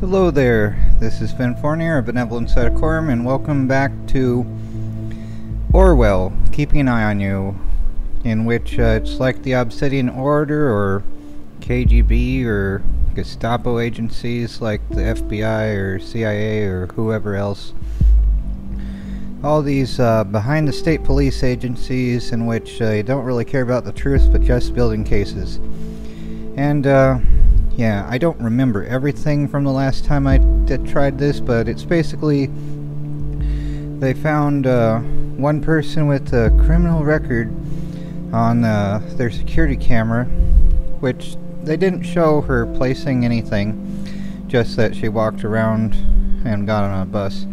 Hello there, this is Finn Fournier of Benevolent Sedicorum, and welcome back to Orwell, Keeping an Eye on You, in which it's like the Obsidian Order, or KGB, or Gestapo agencies like the FBI, or CIA, or whoever else. All these behind the state police agencies in which they don't really care about the truth, but just building cases. And, yeah, I don't remember everything from the last time I tried this, but it's basically they found one person with a criminal record on their security camera, which they didn't show her placing anything, just that she walked around and got on a bus.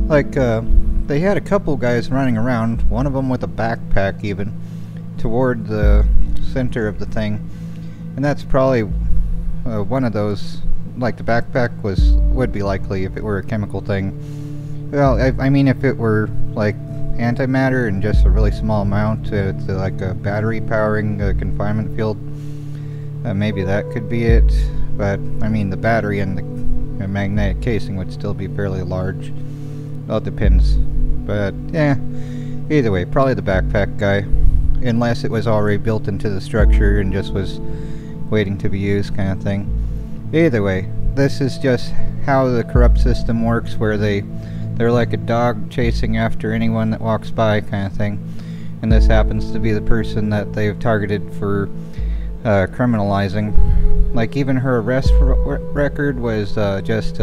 Like, they had a couple guys running around, one of them with a backpack even, toward the center of the thing, and that's probably one of those, like the backpack would be likely if it were a chemical thing. Well, I mean if it were like antimatter and just a really small amount to like a battery powering a confinement field, maybe that could be it. But I mean the battery and the magnetic casing would still be fairly large. Well, it depends. But yeah, either way, probably the backpack guy, unless it was already built into the structure and just was waiting to be used, kind of thing. Either way, this is just how the corrupt system works, where they're like a dog chasing after anyone that walks by, kind of thing. And this happens to be the person that they've targeted for criminalizing. Like even her arrest record was just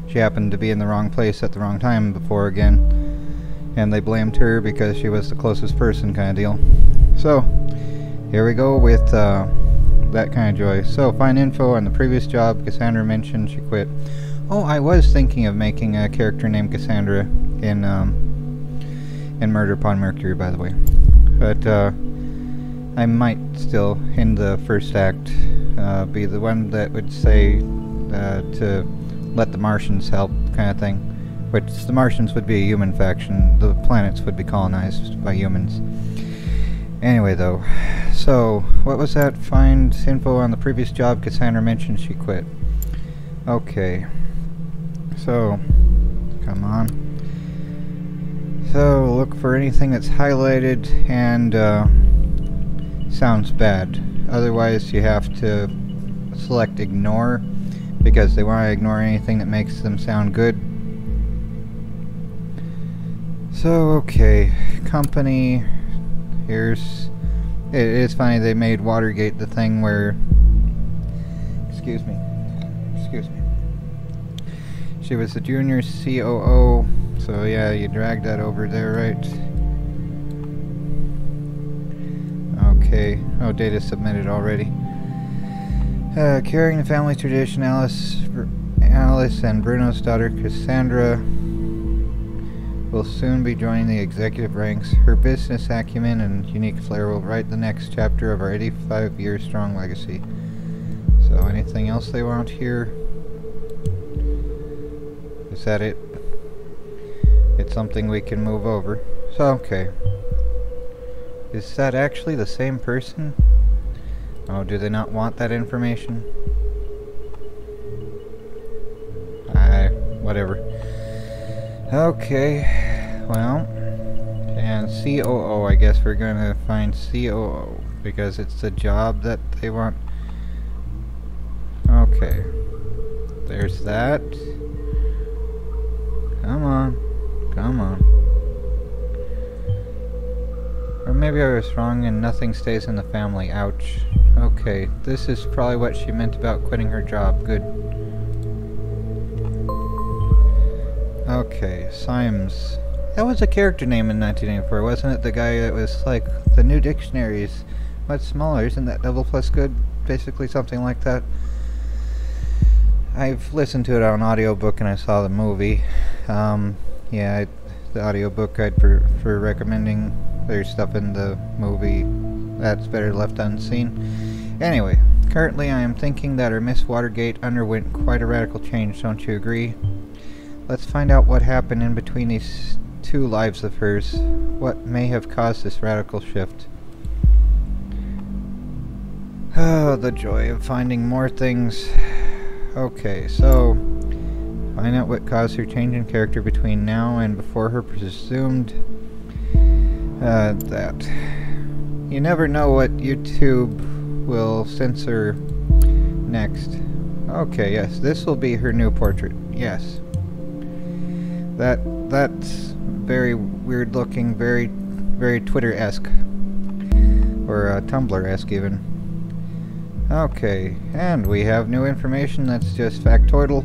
she happened to be in the wrong place at the wrong time before again, and they blamed her because she was the closest person, kind of deal. So here we go with that kind of joy. So, find info on the previous job. Cassandra mentioned she quit. Oh, I was thinking of making a character named Cassandra in Murder Upon Mercury, by the way. But I might still, in the first act, be the one that would say to let the Martians help, kind of thing. Which the Martians would be a human faction. The planets would be colonized by humans. Anyway, though, so what was that? Find info on the previous job. Cassandra mentioned she quit. Okay, so come on. So look for anything that's highlighted and sounds bad. Otherwise, you have to select ignore, because they want to ignore anything that makes them sound good. So okay, company. It is funny they made Watergate the thing where, excuse me, she was the junior COO, so yeah, you dragged that over there, right? Okay, oh, data submitted already. Carrying the family tradition, Alice and Bruno's daughter Cassandra will soon be joining the executive ranks. Her business acumen and unique flair will write the next chapter of our 85-year-strong legacy. So, anything else they want here? Is that it? It's something we can move over. So, okay. Is that actually the same person? Oh, do they not want that information? Whatever. Okay, well, and COO, I guess we're going to find COO, because it's the job that they want. Okay, there's that. Come on, come on. Or maybe I was wrong and nothing stays in the family, ouch. Okay, this is probably what she meant about quitting her job, good. Okay, Symes. That was a character name in 1984, wasn't it? The guy that was like, the new dictionary is much smaller, isn't that double plus good? Basically something like that. I've listened to it on audiobook and I saw the movie. Yeah, the audiobook I'd prefer recommending. There's stuff in the movie that's better left unseen. Anyway, currently I am thinking that our Miss Watergate underwent quite a radical change, don't you agree? Let's find out what happened in between these two lives of hers. What may have caused this radical shift? Oh, the joy of finding more things. Okay, so find out what caused her change in character between now and before her presumed that. You never know what YouTube will censor next. Okay, yes, this will be her new portrait. Yes. That's very weird looking, very Twitter-esque. Or Tumblr-esque even. Okay, and we have new information that's just factoidal.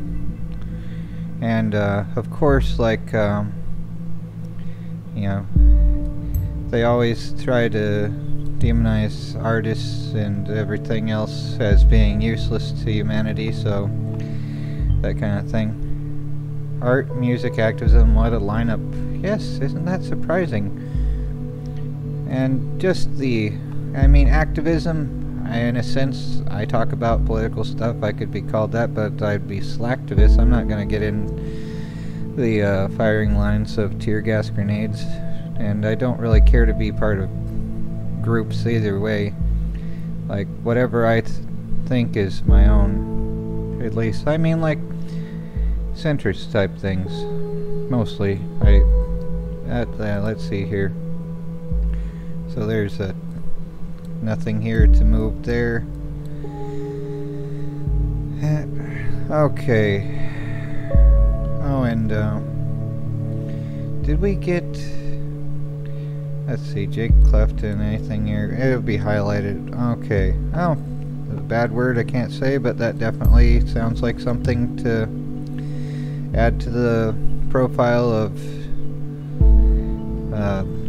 And of course, like you know, they always try to demonize artists and everything else as being useless to humanity, so that kind of thing. Art, music, activism, what a lineup. Yes, isn't that surprising? And just activism, in a sense, I talk about political stuff, I could be called that, but I'd be slacktivist. I'm not going to get in the firing lines of tear gas grenades, and I don't really care to be part of groups either way. Like, whatever I think is my own, at least. I mean, like, centrist type things, mostly. Let's see here. So there's nothing here to move there. Okay. Oh, and did we get? Let's see, Jake Clefton, anything here? It'll be highlighted. Okay. Oh, a bad word I can't say, but that definitely sounds like something to add to the profile of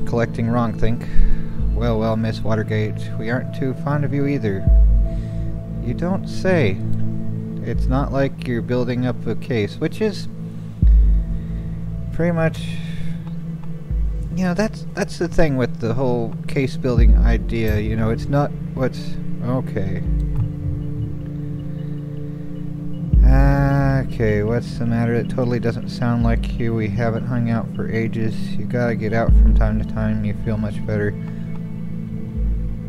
collecting wrongthink. Well, Miss Watergate, we aren't too fond of you either. You don't say. It's not like you're building up a case, which is pretty much, you know, that's the thing with the whole case building idea, you know, it's not what's okay. Okay, what's the matter? It totally doesn't sound like you. We haven't hung out for ages. You gotta get out from time to time. You feel much better.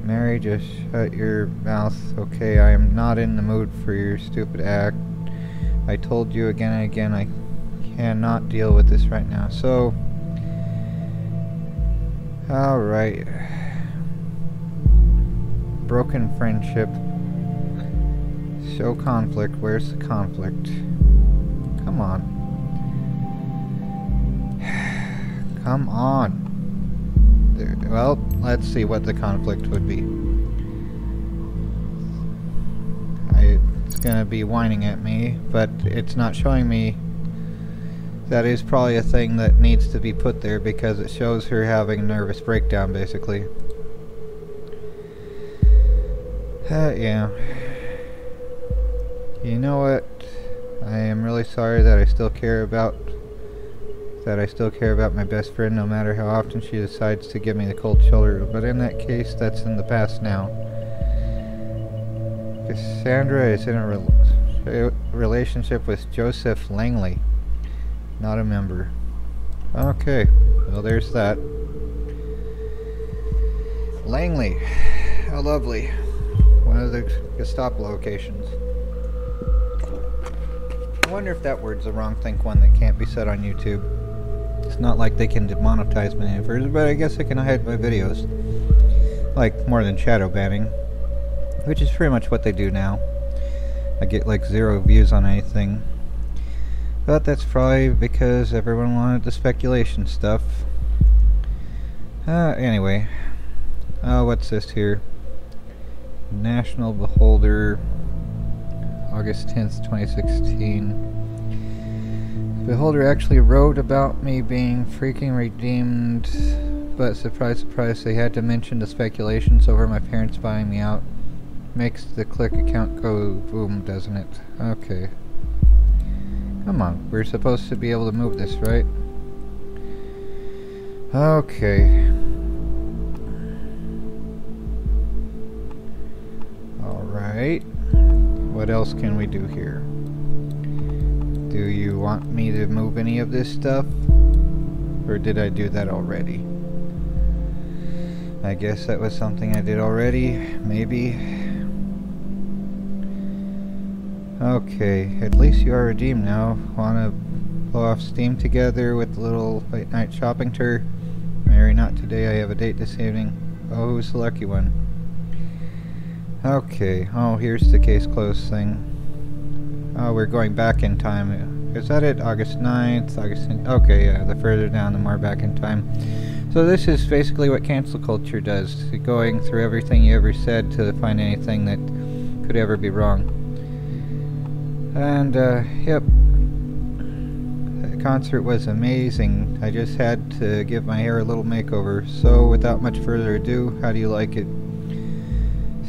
Mary, just shut your mouth. Okay, I am not in the mood for your stupid act. I told you again and again I cannot deal with this right now. So, alright. Broken friendship. Show conflict. Where's the conflict? Come on. Come on. There, well, let's see what the conflict would be. It's gonna be whining at me, but it's not showing me. That is probably a thing that needs to be put there because it shows her having a nervous breakdown, basically. Yeah. You know what? I am really sorry that I still care about my best friend, no matter how often she decides to give me the cold shoulder. But in that case, that's in the past now. Cassandra is in a relationship with Joseph Langley, not a member. Okay, well, there's that. Langley, how lovely. One of the Gestapo locations. I wonder if that word's a wrongthink one that can't be said on YouTube. It's not like they can demonetize my videos, but I guess I can hide my videos. Like, more than shadow banning. Which is pretty much what they do now. I get like 0 views on anything. But that's probably because everyone wanted the speculation stuff. Anyway. What's this here? National Beholder, August 10th, 2016. Beholder actually wrote about me being freaking redeemed, but surprise, surprise, they had to mention the speculations over my parents buying me out. Makes the click account go boom, doesn't it? Okay. Come on, we're supposed to be able to move this, right? Okay. Alright. What else can we do here? Do you want me to move any of this stuff? Or did I do that already? I guess that was something I did already. Maybe. Okay, at least you are redeemed now. Wanna blow off steam together with a little late night shopping tour? Mary, not today. I have a date this evening. Oh, who's the lucky one? Okay, oh, here's the case closed thing. Oh, we're going back in time. Is that it? August 9th? Okay, yeah, the further down, the more back in time. So this is basically what cancel culture does. Going through everything you ever said to find anything that could ever be wrong. And, yep. The concert was amazing. I just had to give my hair a little makeover. So, without much further ado, how do you like it?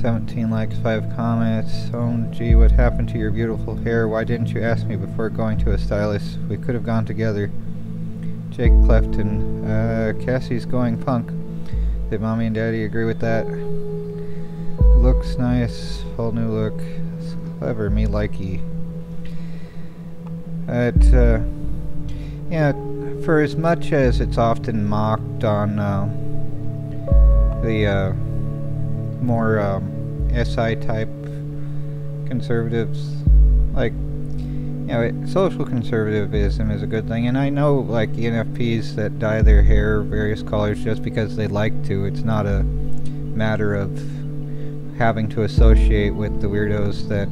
17 likes, 5 comments. Oh, gee, what happened to your beautiful hair? Why didn't you ask me before going to a stylist? We could have gone together. Jake Clefton. Cassie's going punk. Did Mommy and Daddy agree with that? Looks nice. Whole new look. Clever, me likey. Yeah, for as much as it's often mocked on the more SI type conservatives, like, you know, social conservatism is a good thing, and I know, like, ENFPs that dye their hair various colors just because they like to. It's not a matter of having to associate with the weirdos that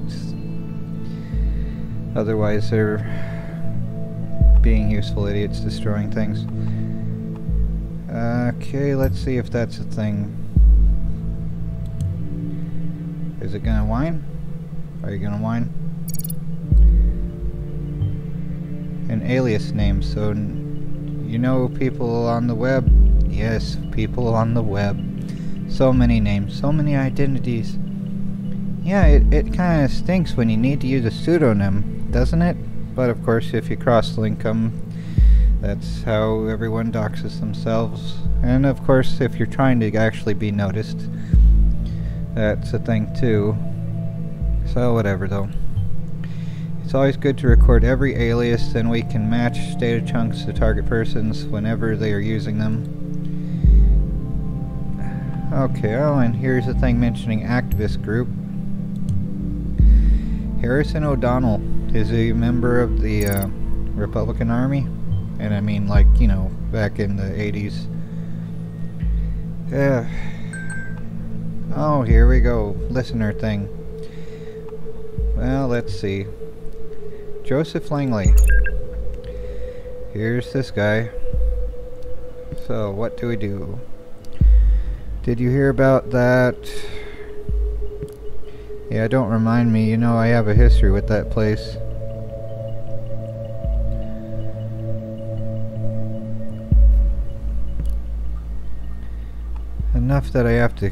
otherwise they're being useful idiots destroying things. Okay, let's see if that's a thing. Is it gonna whine? Are you gonna whine? An alias name, so you know people on the web? Yes, people on the web. So many names, so many identities. Yeah, it kinda stinks when you need to use a pseudonym, doesn't it? But of course, if you cross-link them, that's how everyone doxes themselves. And of course, if you're trying to actually be noticed, that's a thing too. So whatever though. It's always good to record every alias, then we can match data chunks to target persons whenever they are using them. Okay, oh, and here's a thing mentioning activist group. Harrison O'Donnell is a member of the Republican Army, and I mean, like, you know, back in the 80s. Yeah. Oh, here we go. Listener thing. Well, let's see. Joseph Langley. Here's this guy. So, what do we do? Did you hear about that? Yeah, don't remind me. You know, I have a history with that place. Enough that I have to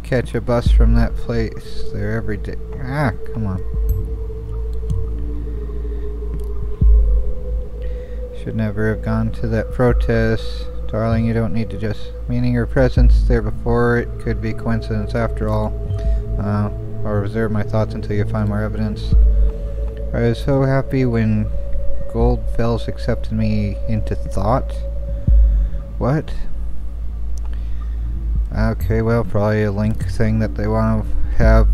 catch a bus from that place there every day. Ah, come on. Should never have gone to that protest. Darling, you don't need to just... Meaning your presence there before, it could be coincidence after all. I'll reserve my thoughts until you find more evidence. I was so happy when Goldfells accepted me into thought. What? Okay, well, probably a link thing that they want to have.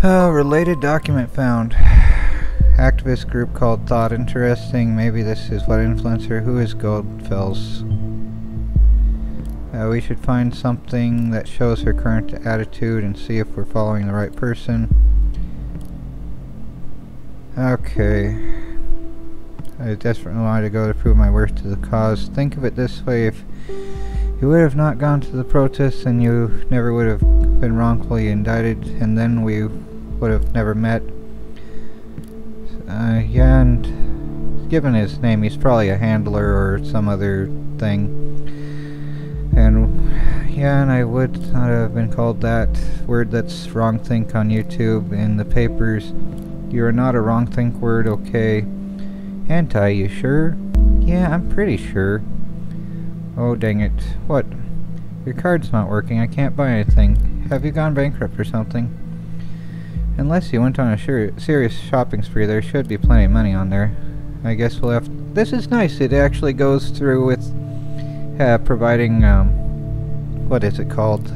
Oh, related document found. Activist group called Thought. Interesting. Maybe this is what influenced her. Who is Goldfells? We should find something that shows her current attitude and see if we're following the right person. Okay. I desperately wanted to go to prove my worth to the cause. Think of it this way, if you would have not gone to the protests, then you never would have been wrongfully indicted, and then we would have never met. Yeah, and given his name, he's probably a handler or some other thing. And yeah, and I would not have been called that word that's wrongthink on YouTube in the papers. You are not a wrongthink word, okay? Anti, you sure? Yeah, I'm pretty sure. Oh, dang it. What? Your card's not working. I can't buy anything. Have you gone bankrupt or something? Unless you went on a serious shopping spree, there should be plenty of money on there. I guess we'll have... This is nice. It actually goes through with providing, what is it called?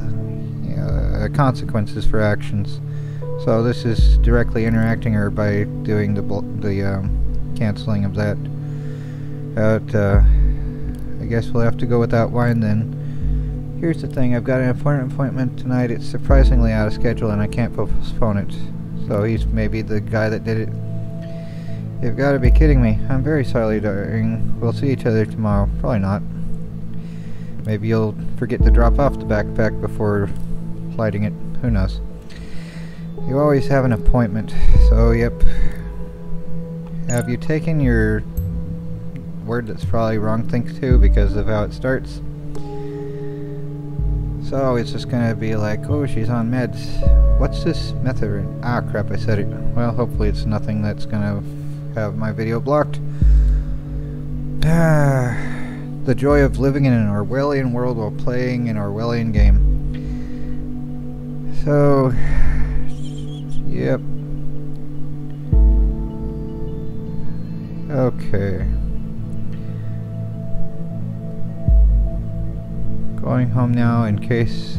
consequences for actions. So this is directly interacting her by doing the canceling of that. But I guess we'll have to go without wine then. Here's the thing, I've got an important appointment tonight. It's surprisingly out of schedule and I can't postpone it. So he's maybe the guy that did it. You've got to be kidding me. I'm very sorry, darling. We'll see each other tomorrow. Probably not. Maybe you'll forget to drop off the backpack before lighting it. Who knows? You always have an appointment. So, yep. Have you taken your word that's probably wrong thing too because of how it starts? So it's just gonna be like, oh, she's on meds. What's this method? Ah, crap, I said it. Well, hopefully it's nothing that's gonna have my video blocked. The joy of living in an Orwellian world while playing an Orwellian game. So, yep. Okay. Going home now in case,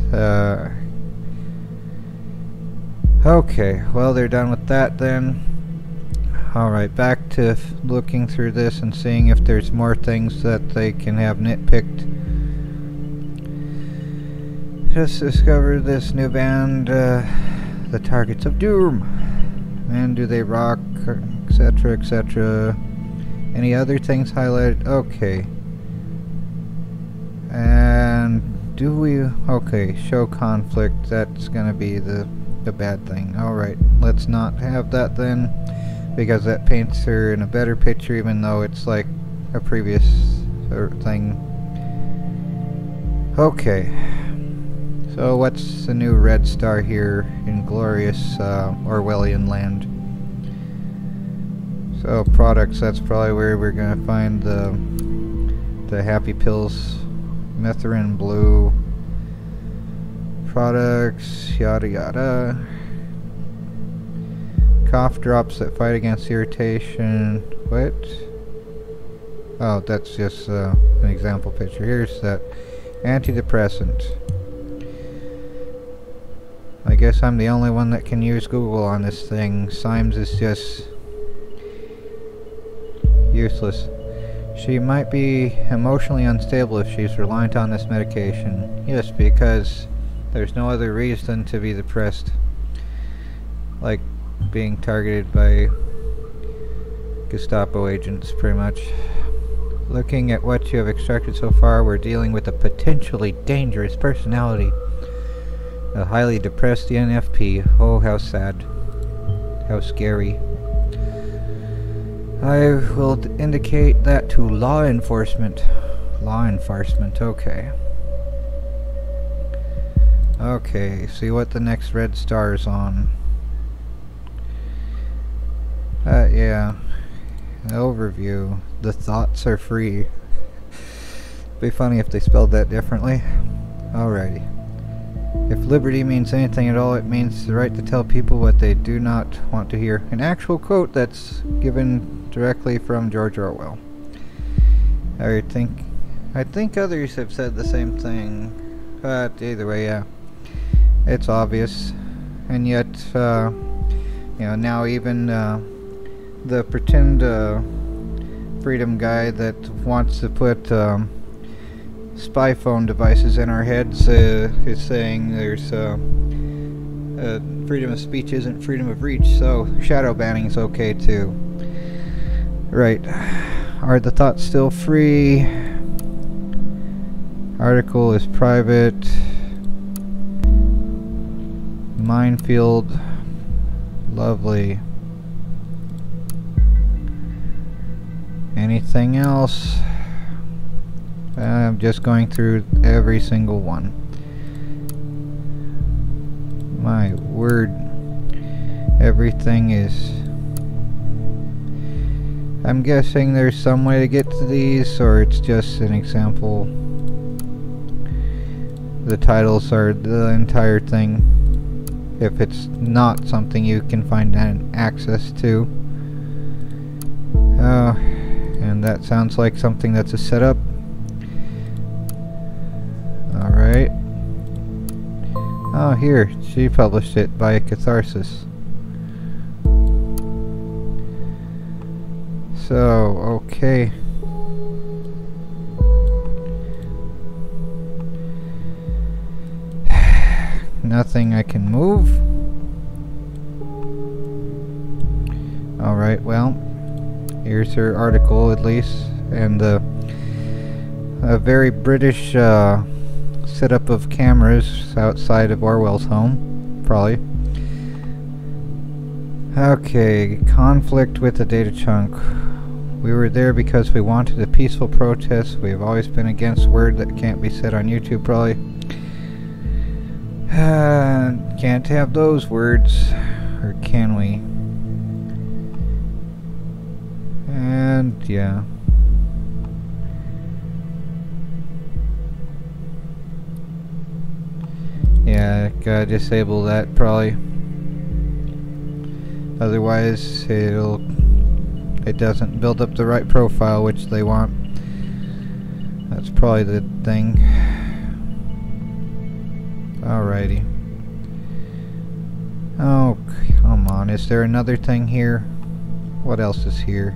okay, well they're done with that then. Alright, back to looking through this and seeing if there's more things that they can have nitpicked. Just discovered this new band, the Targets of Doom. And do they rock, etc, etc. Any other things highlighted? Okay. And do we... okay, show conflict. That's gonna be the bad thing. Alright, let's not have that then, because that paints her in a better picture even though it's like a previous thing. Okay, so what's the new red star here in glorious Orwellian land? So products, that's probably where we're gonna find the happy pills. Methrin blue products, yada yada. Cough drops that fight against irritation. What? Oh, that's just an example picture. Here's that antidepressant. I guess I'm the only one that can use Google on this thing. Symes is just useless. She might be emotionally unstable if she's reliant on this medication. Yes, because there's no other reason to be depressed. Like being targeted by Gestapo agents, pretty much. Looking at what you have extracted so far, we're dealing with a potentially dangerous personality. A highly depressed ENFP. Oh, how sad. How scary. I will indicate that to law enforcement. Law enforcement, okay. Okay, see what the next red star is on. Yeah. Overview. The thoughts are free. Be funny if they spelled that differently. Alrighty. If liberty means anything at all, it means the right to tell people what they do not want to hear. An actual quote that's given directly from George Orwell. I think others have said the same thing, but either way, yeah, it's obvious. And yet, you know, now even the pretend freedom guy that wants to put spy phone devices in our heads is saying there's freedom of speech isn't freedom of reach, so shadow banning is okay too. Right. Are the thoughts still free? Article is private. Minefield. Lovely. Anything else? I'm just going through every single one. My word. Everything is... I'm guessing there's some way to get to these, or it's just an example. The titles are the entire thing. If it's not something you can find access to. And that sounds like something that's a setup. Alright. Oh, here, she published it by Catharsis. So, okay. Nothing I can move. Alright, well, here's her article at least, and a very British setup of cameras outside of Orwell's home, probably. Okay, conflict with the data chunk. We were there because we wanted a peaceful protest. We've always been against word that can't be said on YouTube, probably. Can't have those words, or can we? And yeah. Yeah, gotta disable that probably. Otherwise it doesn't build up the right profile which they want. That's probably the thing. Alrighty. Oh, come on. Is there another thing here? What else is here?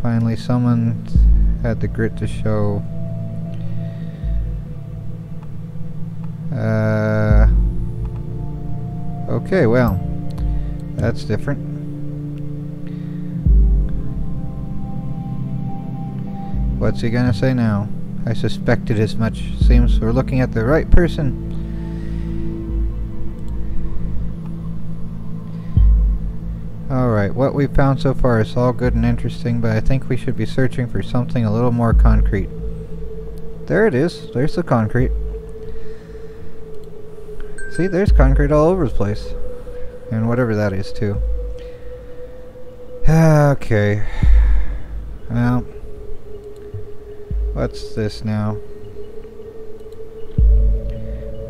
Finally, someone had the grit to show. Okay, well, that's different. What's he gonna say now? I suspected as much. Seems we're looking at the right person. Alright, what we've found so far is all good and interesting, but I think we should be searching for something a little more concrete. There it is. There's the concrete. See, there's concrete all over the place. And whatever that is, too. Okay. Well, what's this now?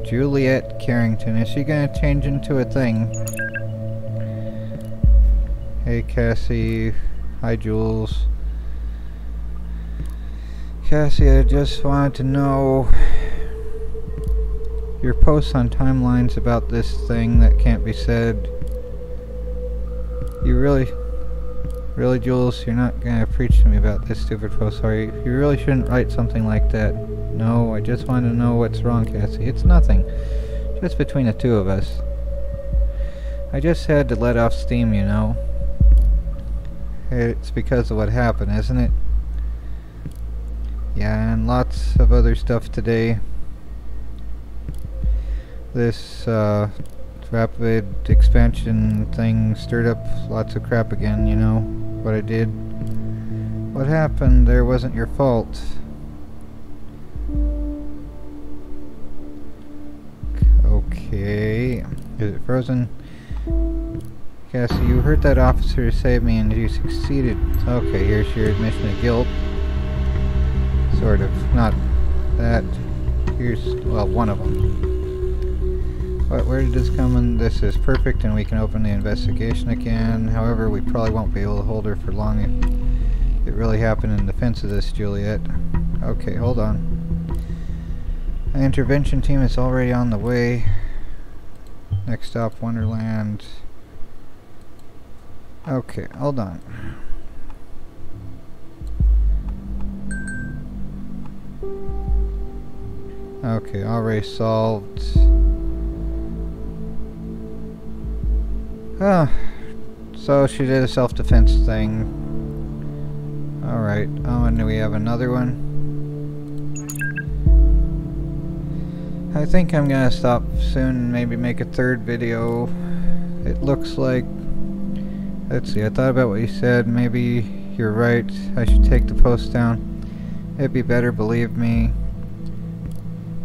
Juliet Carrington. Is she gonna change into a thing? Hey Cassie. Hi Jules. Cassie, I just wanted to know your posts on timelines about this thing that can't be said. You really, Jules, you're not gonna preach to me about this stupid post, are you? You really shouldn't write something like that. No, I just want to know what's wrong, Cassie. It's nothing. Just between the two of us. I just had to let off steam, you know. It's because of what happened, isn't it? Yeah, and lots of other stuff today. This rapid expansion thing stirred up lots of crap again, you know, what I did. What happened there wasn't your fault. Okay. Is it frozen? Cassie, you hurt that officer to save me and you succeeded. Okay, here's your admission of guilt. Sort of. Not that. Here's, well, one of them. Where did this come in? This is perfect and we can open the investigation again. However, we probably won't be able to hold her for long if it really happened in defense of this, Juliet. Okay, hold on. An intervention team is already on the way. Next stop, Wonderland. Okay, hold on. Okay, already solved. So she did a self-defense thing. Alright, oh, and we have another one. I think I'm gonna stop soon and maybe make a third video. It looks like... Let's see, I thought about what you said. Maybe you're right. I should take the post down. It'd be better, believe me.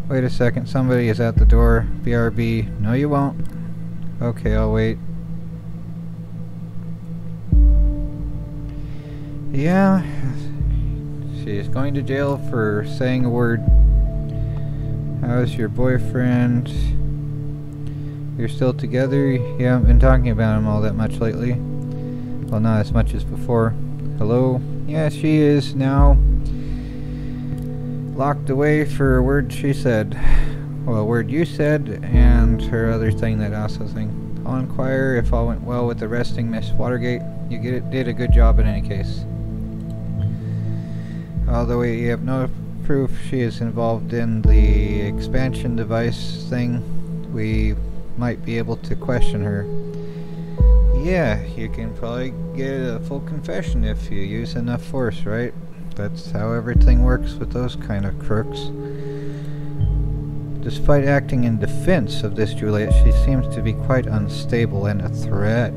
Wait a second, somebody is at the door. BRB. No, you won't. Okay, I'll wait. Yeah, she is going to jail for saying a word. How's your boyfriend? You're still together? You haven't been talking about him all that much lately. Well, not as much as before. Hello? Yeah, she is now locked away for a word she said. well, word you said, and her other thing that also thing. I'll inquire if all went well with arresting Miss Watergate. You did a good job in any case. Although we have no proof she is involved in the expansion device thing, we might be able to question her. Yeah, you can probably get a full confession if you use enough force, right? That's how everything works with those kind of crooks. Despite acting in defense of this Juliet, she seems to be quite unstable and a threat.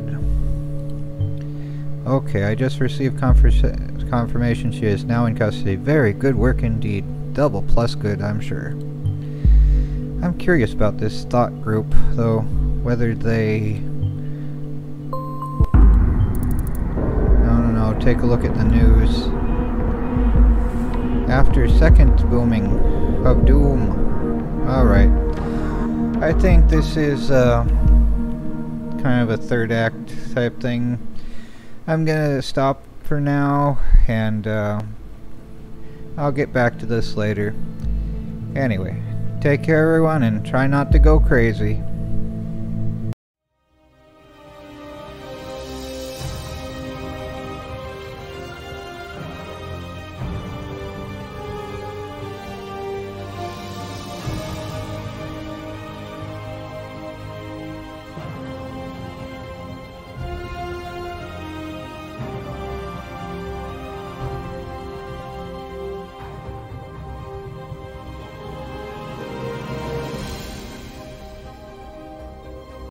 Okay, I just received confirmation she is now in custody. Very good work indeed. Double plus good, I'm sure. I'm curious about this thought group, though, whether they... No, take a look at the news. After second booming of doom. Alright. I think this is kind of a third act type thing. I'm gonna stop for now, and I'll get back to this later. Anyway, take care everyone, and try not to go crazy.